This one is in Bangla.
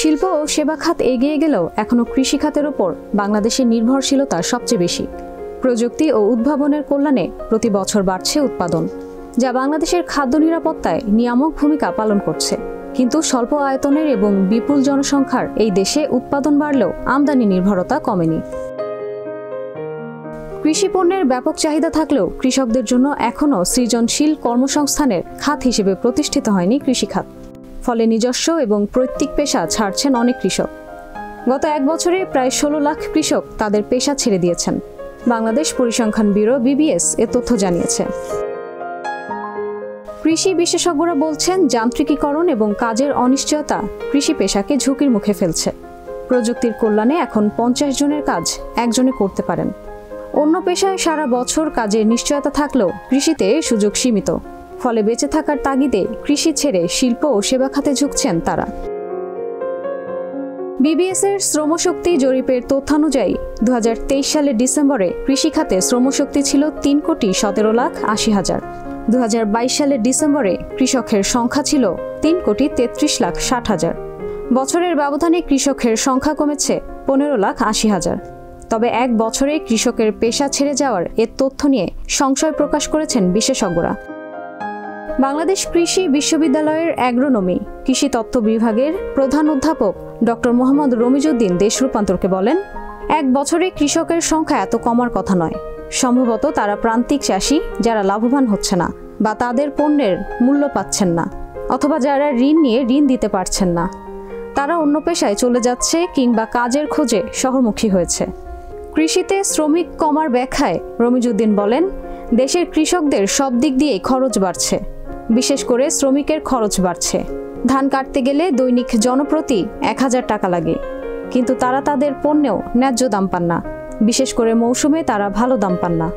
শিল্প ও সেবা খাত এগিয়ে গেলেও এখনও কৃষি খাতের ওপর বাংলাদেশের নির্ভরশীলতা সবচেয়ে বেশি। প্রযুক্তি ও উদ্ভাবনের কল্যাণে প্রতি বছর বাড়ছে উৎপাদন, যা বাংলাদেশের খাদ্য নিরাপত্তায় নিয়ামক ভূমিকা পালন করছে। কিন্তু স্বল্প আয়তনের এবং বিপুল জনসংখ্যার এই দেশে উৎপাদন বাড়লেও আমদানি নির্ভরতা কমেনি। কৃষি পণ্যের ব্যাপক চাহিদা থাকলেও কৃষকদের জন্য এখনও সৃজনশীল কর্মসংস্থানের খাত হিসেবে প্রতিষ্ঠিত হয়নি কৃষিখাত। ফলে নিজস্ব এবং পৈতৃক পেশা ছাড়ছেন অনেক কৃষক। গত এক বছরে প্রায় 16 লাখ কৃষক তাদের পেশা ছেড়ে দিয়েছেন। বাংলাদেশ পরিসংখ্যান ব্যুরো BBS এ তথ্য জানিয়েছে। কৃষি বিশেষজ্ঞরা বলছেন, যান্ত্রিকীকরণ এবং কাজের অনিশ্চয়তা কৃষি পেশাকে ঝুঁকির মুখে ফেলছে। প্রযুক্তির কল্যাণে এখন 50 জনের কাজ একজনে করতে পারেন। অন্য পেশায় সারা বছর কাজের নিশ্চয়তা থাকলেও কৃষিতে সুযোগ সীমিত। ফলে বেঁচে থাকার তাগিদে কৃষি ছেড়ে শিল্প ও সেবা খাতে ঝুঁকছেন তারা। BBS-এর শ্রমশক্তি জরিপের তথ্যানুযায়ী 2023 সালের ডিসেম্বরে কৃষি খাতে শ্রমশক্তি ছিল 3,17,80,000। 2022 সালের ডিসেম্বরে কৃষকের সংখ্যা ছিল 3,33,60,000। বছরের ব্যবধানে কৃষকের সংখ্যা কমেছে 15,80,000। তবে এক বছরে কৃষকের পেশা ছেড়ে যাওয়ার এ তথ্য নিয়ে সংশয় প্রকাশ করেছেন বিশেষজ্ঞরা। বাংলাদেশ কৃষি বিশ্ববিদ্যালয়ের অ্যাগ্রোনমি কৃষি তত্ত্ব বিভাগের প্রধান অধ্যাপক ডক্টর মোহাম্মদ রমিজউদ্দিন দেশ রূপান্তরকে বলেন, এক বছরে কৃষকের সংখ্যা এত কমার কথা নয়। সম্ভবত তারা প্রান্তিক চাষি যারা লাভবান হচ্ছে না বা তাদের পণ্যের মূল্য পাচ্ছেন না, অথবা যারা ঋণ নিয়ে ঋণ দিতে পারছেন না, তারা অন্য পেশায় চলে যাচ্ছে কিংবা কাজের খোঁজে শহরমুখী হয়েছে। কৃষিতে শ্রমিক কমার ব্যাখ্যায় রমিজউদ্দিন বলেন, দেশের কৃষকদের সব দিক দিয়েই খরচ বাড়ছে, বিশেষ করে শ্রমিকের খরচ বাড়ছে। ধান কাটতে গেলে দৈনিক জনপ্রতি 1000 টাকা লাগে, কিন্তু তারা তাদের পণ্যেও ন্যায্য দাম পান না, বিশেষ করে মৌসুমে তারা ভালো দাম পান না।